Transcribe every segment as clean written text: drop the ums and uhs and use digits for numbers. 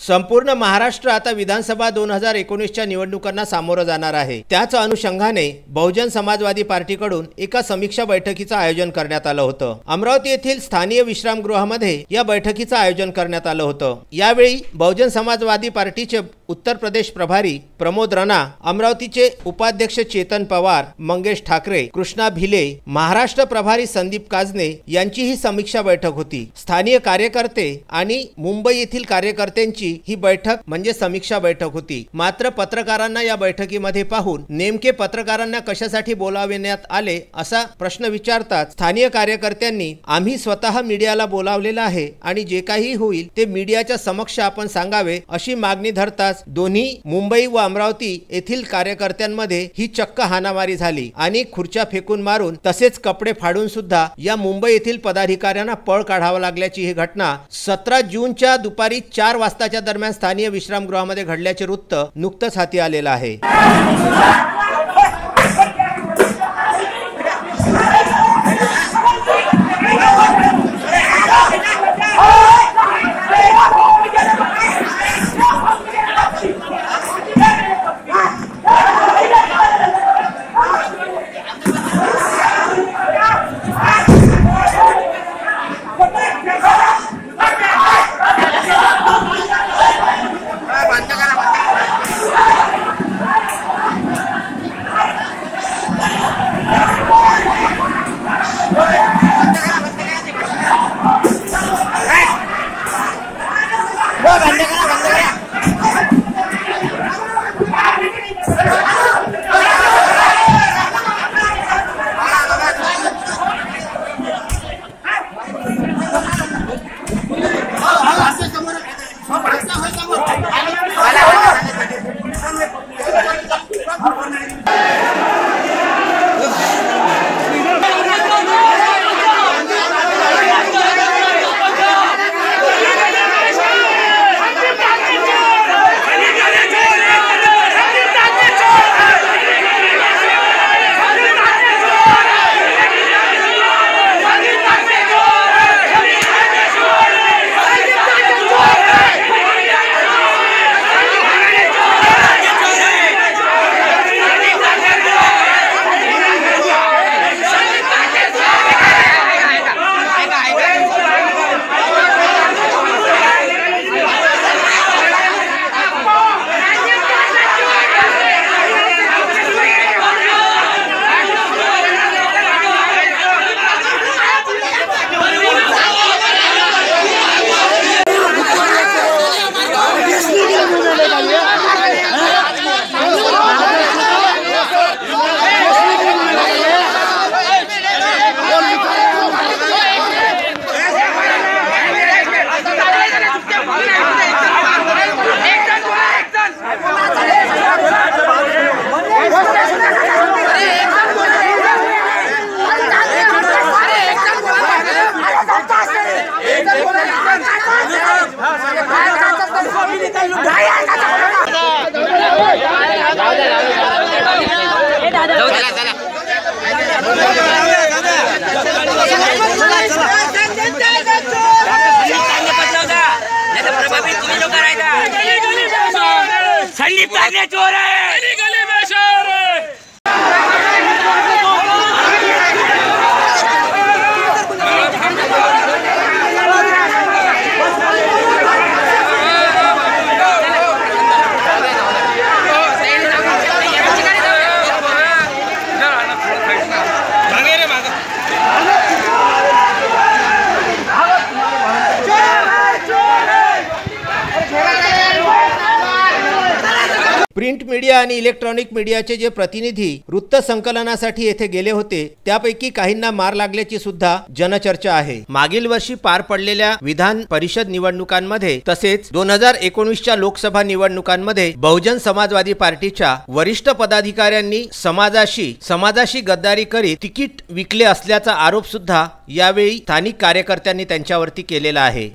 संपूर्ण महाराष्ट्र आता विधानसभा 2019च्या निवडणुकांना सामोरं जाणार आहे। त्याच अनुषंगाने बहुजन समाजवादी पार्टीकडून एका समीक्षा बैठकीचं आयोजन करण्यात आलं होतं। अमरावती येथील स्थानीय विश्रामगृहामध्ये या बैठकीचं आयोजन करण्यात आलं होतं। यावेळी बहुजन समाजवादी पार्टीचे उत्तर प्रदेश प्रभारी प्रमोद राणा, अमरावतीचे उपाध्यक्ष चेतन पवार, मंगेश ठाकरे, कृष्णा भिले, महाराष्ट्र प्रभारी संदीप काजने यांची ही समीक्षा बैठक होती। स्थानीय कार्यकर्ते आणि मुंबई येथील कार्यकर्त्यांची ही बैठक म्हणजे समीक्षा बैठक होती। मात्र पत्रकारांना या बैठकीमध्ये पाहून नेमके पत्रकारांना कशासाठी बोलावण्यात आले असा प्रश्न विचारतात स्थानीय कार्यकर्त्यांनी आम्ही स्वतः मीडियाला बोलावलेलं आहे आणि जे काही होईल ते मीडियाच्या समक्ष आपण सांगावे अशी मागणी धरताच दोन्ही मुंबई व अमरावती येथील कार्यकर्त्यांमध्ये ही चक्क हाणामारी झाली आणि खुर्च्या फेकून मारून तसेच कपडे फाडून सुद्धा या मुंबई येथील पदाधिकाऱ्यांना पळ काढावा लागल्याची ही घटना 17 जूनच्या दुपारी 4 वाजताच्या दरम्यान स्थानीय विश्रामगृहामध्ये घडल्याचे वृत्त नुकतंच हाती आलेलं आहे। संदीप काजने चोर है, गली में शोर है। प्रिंट मीडिया आणि इलेक्ट्रॉनिक मीडियाचे जे प्रतिनिधी वृत्त संकलनासाठी येथे गेले होते त्यापैकी काहींना मार लागल्याची सुद्धा जनचर्चा आहे। मागील वर्षी पार पडलेल्या विधान परिषद निवडणुकांमध्ये तसेच 2019च्या लोकसभा निवडणुकांमध्ये बहुजन समाजवादी पार्टीच्या वरिष्ठ पदाधिकाऱ्यांनी समाजाशी गद्दारी करीत तिकीट विकले असल्याचा आरोप सुद्धा यावेळी स्थानिक कार्यकर्त्यांनी त्यांच्यावरती केलेला आहे।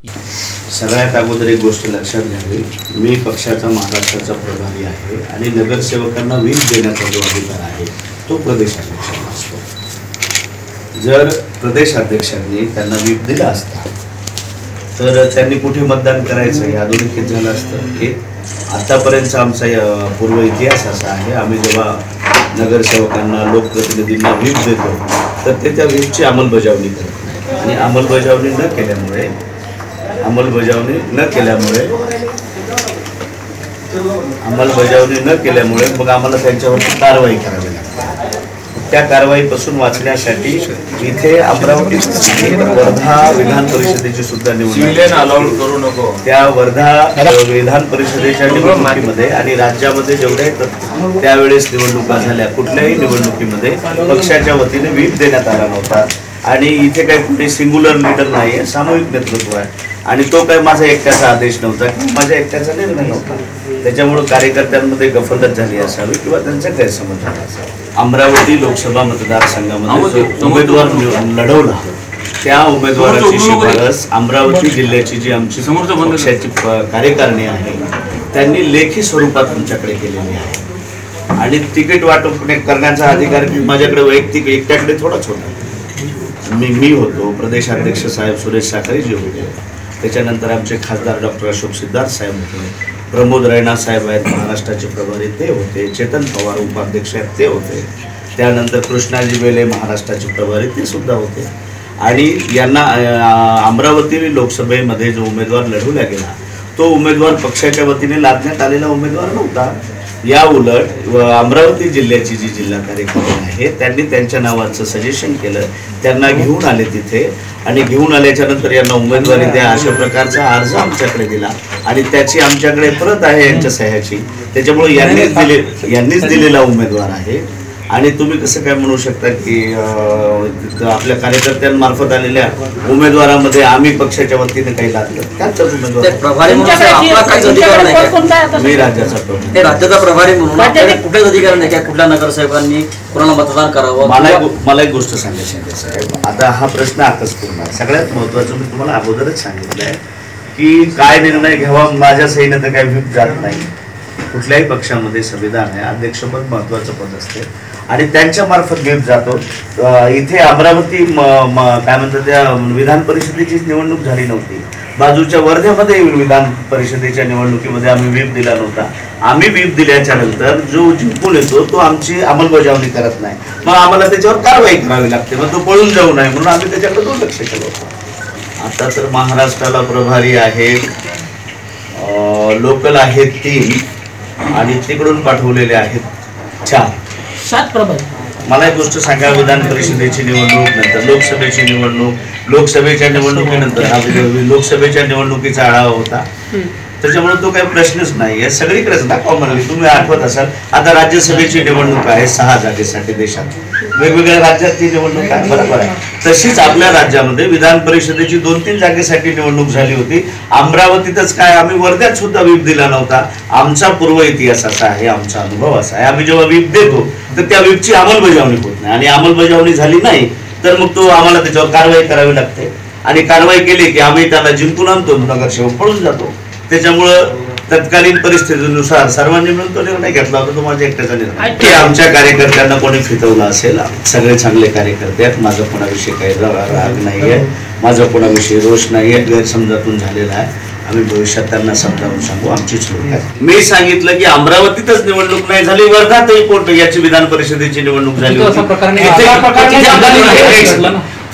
सगळ्यात अगोदर एक गोष्ट लक्षात घ्यावी, मी पक्षाचा महाराष्ट्राचा प्रभारी आहे आणि नगरसेवकांना व्हीप देण्याचा जो अधिकार आहे तो प्रदेशाध्यक्षांना असतो। जर प्रदेशाध्यक्षांनी त्यांना व्हीप दिला असता तर त्यांनी कुठे मतदान करायचं हे अधोरेखित झालं असतं. हे आतापर्यंतचा आमचा पूर्व इतिहास असा आहे, आम्ही जेव्हा नगरसेवकांना लोकप्रतिनिधींना व्हीप देतो तर ते त्या व्हीपची अंमलबजावणी करत नाही आणि अंमलबजावणी न केल्यामुळे मग आम्हाला त्यांच्यावरती कारवाई करावी लागते. त्या कारवाईपासून वाचण्यासाठी इथे अमरावती वर्धा विधान परिषदेची सुद्धा निवडणूक करू नको. त्या वर्धा विधान परिषदेच्या निवडणुकीमध्ये आणि राज्यामध्ये जेवढ्या त्यावेळेस निवडणुका झाल्या, कुठल्याही निवडणुकीमध्ये पक्षाच्या वतीने व्हीप देण्यात आला नव्हता आणि इथे काही कुठे सिंग्युलर लीडर नाही आहे, सामूहिक नेतृत्व आहे आणि तो काही माझा एकट्याचा आदेश नव्हता किंवा माझ्या एकट्याचा निर्णय नव्हता. त्याच्यामुळे कार्यकर्त्यांमध्ये गफलत झाली असावी किंवा त्यांचा गैरसमज झाला असावा. अमरावती लोकसभा मतदारसंघामध्ये जो उमेदवार लढवला त्या उमेदवाराची शिफारस अमरावती जिल्ह्याची जी आमची पक्षाची कार्यकारिणी आहे त्यांनी लेखी स्वरूपात आमच्याकडे केलेली आहे आणि तिकीट वाटप करण्याचा अधिकार माझ्याकडे वैयक्तिक एकट्याकडे थोडाच होता. मी होतो, प्रदेशाध्यक्ष साहेब सुरेश साखरेजी होते, त्याच्यानंतर आमचे खासदार डॉक्टर अशोक सिद्धार्थ साहेब होते, प्रमोद रैना साहेब आहेत महाराष्ट्राचे प्रभारी ते होते, चेतन पवार उपाध्यक्ष आहेत ते होते, त्यानंतर कृष्णाजी बेले महाराष्ट्राचे प्रभारी ते सुद्धा होते आणि यांना अमरावती लोकसभेमध्ये जो उमेदवार लढवला गेला तो उमेदवार पक्षाच्या वतीने लादण्यात आलेला उमेदवार नव्हता. या उलट अमरावती जिल्ह्याची जी जिल्हा कार्यकारिणी आहे त्यांनी त्यांच्या नावाचं सजेशन केलं, त्यांना घेऊन आले तिथे आणि घेऊन आल्याच्या नंतर यांना उमेदवारी द्या अशा प्रकारचा अर्ज आमच्याकडे दिला आणि त्याची आमच्याकडे प्रत आहे यांच्या सह्याची. त्याच्यामुळे यांनीच दिलेला उमेदवार आहे आणि तुम्ही कसं काय म्हणू शकता की आपल्या कार्यकर्त्यांमार्फत आलेल्या उमेदवारामध्ये आम्ही पक्षाच्या वतीने काही लागलं? त्याचाच उमेदवार मी राज्याचा प्रभारी म्हणून कुठेच अधिकार नाही काय कुठल्या नगरसेवकांनी कोणाला मतदान करावं? मला एक गोष्ट सांगायची आहे साहेब, आता हा प्रश्न आताच पूर्ण. सगळ्यात महत्वाचं मी तुम्हाला अगोदरच सांगितलं आहे की काय निर्णय घ्यावा माझ्या सहीने तर काही व्हीप जात नाही. कुठल्याही पक्षामध्ये संविधान आहे, अध्यक्षपद महत्वाचं पद असते आणि त्यांच्या मार्फत व्हीप जातो. इथे अमरावती काय म्हणतात त्या विधान परिषदेची निवडणूक झाली नव्हती, बाजूच्या वर्ध्यामध्ये विधान परिषदेच्या निवडणुकीमध्ये आम्ही व्हीप दिला नव्हता. आम्ही व्हीप दिल्याच्या नंतर जो जिंकून येतो तो आमची अंमलबजावणी करत नाही, मग आम्हाला त्याच्यावर कारवाई करावी लागते, मग तो पळून जाऊ नये म्हणून आम्ही त्याच्याकडे दुर्लक्ष केलं होतं. आता तर महाराष्ट्राला प्रभारी आहेत, लोकल आहेत 3 आणि तिकडून पाठवलेले आहेत 7 प्रभारी. मला एक गोष्ट सांगा, विधान परिषदेची निवडणूक नंतर लोकसभेची निवडणूक, लोकसभेच्या निवडणुकीनंतर लोकसभेच्या निवडणुकीचा आढावा होता, त्याच्यामुळे तो काही प्रश्नच नाही आहे. सगळीकडेच दाखवा म्हणली. तुम्ही आठवत असाल आता राज्यसभेची निवडणूक आहे 6 जागेसाठी देशात, वेगवेगळ्या राज्यात ती निवडणूक आहे, बरोबर आहे. तशीच आपल्या राज्यामध्ये विधान परिषदेची 2-3 जागेसाठी निवडणूक झाली होती. अमरावतीतच काय आम्ही वर्ध्यात सुद्धा व्हीप दिला नव्हता. आमचा पूर्व इतिहास असा आहे, आमचा अनुभव असा आहे, आम्ही जेव्हा व्हीप देतो तर त्या व्हीपची अंमलबजावणी होत नाही आणि अंमलबजावणी झाली नाही तर मग तो आम्हाला त्याच्यावर कारवाई करावी लागते आणि कारवाई केली की आम्ही त्याला जिंकून आणतो, नगरसेवक पळून जातो. त्याच्यामुळं तत्कालीन परिस्थितीनुसार सर्वांनी मिळून तो निर्णय घेतला होता, तो माझ्या एकट्याचा निर्णय की आमच्या कार्यकर्त्यांना कोणी फितवलं असेल. सगळे चांगले कार्यकर्ते आहेत, माझा कोणाविषयी काही राग नाही आहे, माझा कोणाविषयी रोष नाही आहे, गैरसमजातून झालेला आहे. आम्ही भविष्यात त्यांना समजावून सांगू, आमची चूक आहे. मी सांगितलं की अमरावतीतच निवडणूक नाही झाली, वर्धातही कोर्ट याची विधान परिषदेची निवडणूक झाली होती,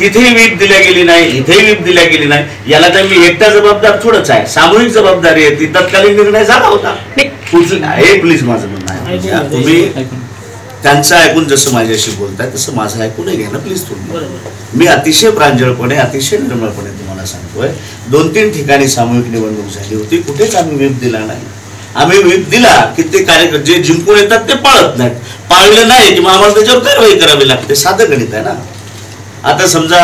तिथेही व्हीप दिल्या गेली नाही, इथेही व्हीप दिल्या गेली नाही. याला तर मी एकटा जबाबदार थोडंच आहे, सामूहिक जबाबदारी आहे ती. तत्कालीन निर्णय झाला होता. प्लीज माझं म्हणणं आहे, तुम्ही त्यांचं ऐकून जसं माझ्याशी बोलताय तसं माझं ऐकून घ्या ना प्लीज तुम्ही. मी अतिशय प्रांजळपणे अतिशय निर्मळपणे तुम्हाला सांगतोय, 2-3 ठिकाणी सामूहिक निवडणूक झाली होती, कुठेच आम्ही व्हीप दिला नाही. आम्ही व्हीप दिला की ते कार्यकर्ते जे जिंकून येतात ते पाळत नाहीत, पाळलं नाही की मग आम्हाला त्याच्यावर कारवाई करावी लागते. साधं गणित आहे ना. आता समजा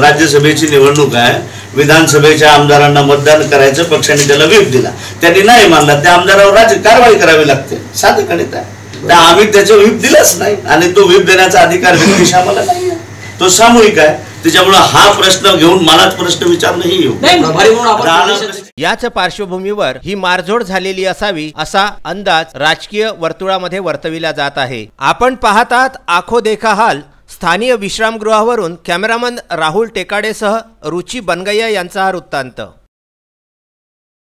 राज्यसभेची निवडणूक आहे, विधानसभेच्या आमदारांना मतदान करायचं, पक्षाने त्याला व्हीप दिला, त्यांनी नाही मानला, त्या आमदारावर कारवाई करावी लागते. साधं गणित आहे. तर आम्ही त्याचं व्हीप दिलंच नाही आणि तो व्हीप देण्याचा अधिकार व्यक्तिश आम्हाला नाही आहे, तो सामूहिक आहे. त्याच्यामुळे हा प्रश्न घेऊन मलाच प्रश्न विचारणंही येऊ. याच पार्श्वभूमीवर ही मारझोड झालेली असावी असा अंदाज राजकीय वर्तुळामध्ये वर्तविला जात आहे. आपण पाहतात आखो देखा हाल. स्थानीय विश्रामगृहावरून कॅमेरामन राहुल टेकाडेसह रुची बनगय्या यांचा हा वृत्तांत.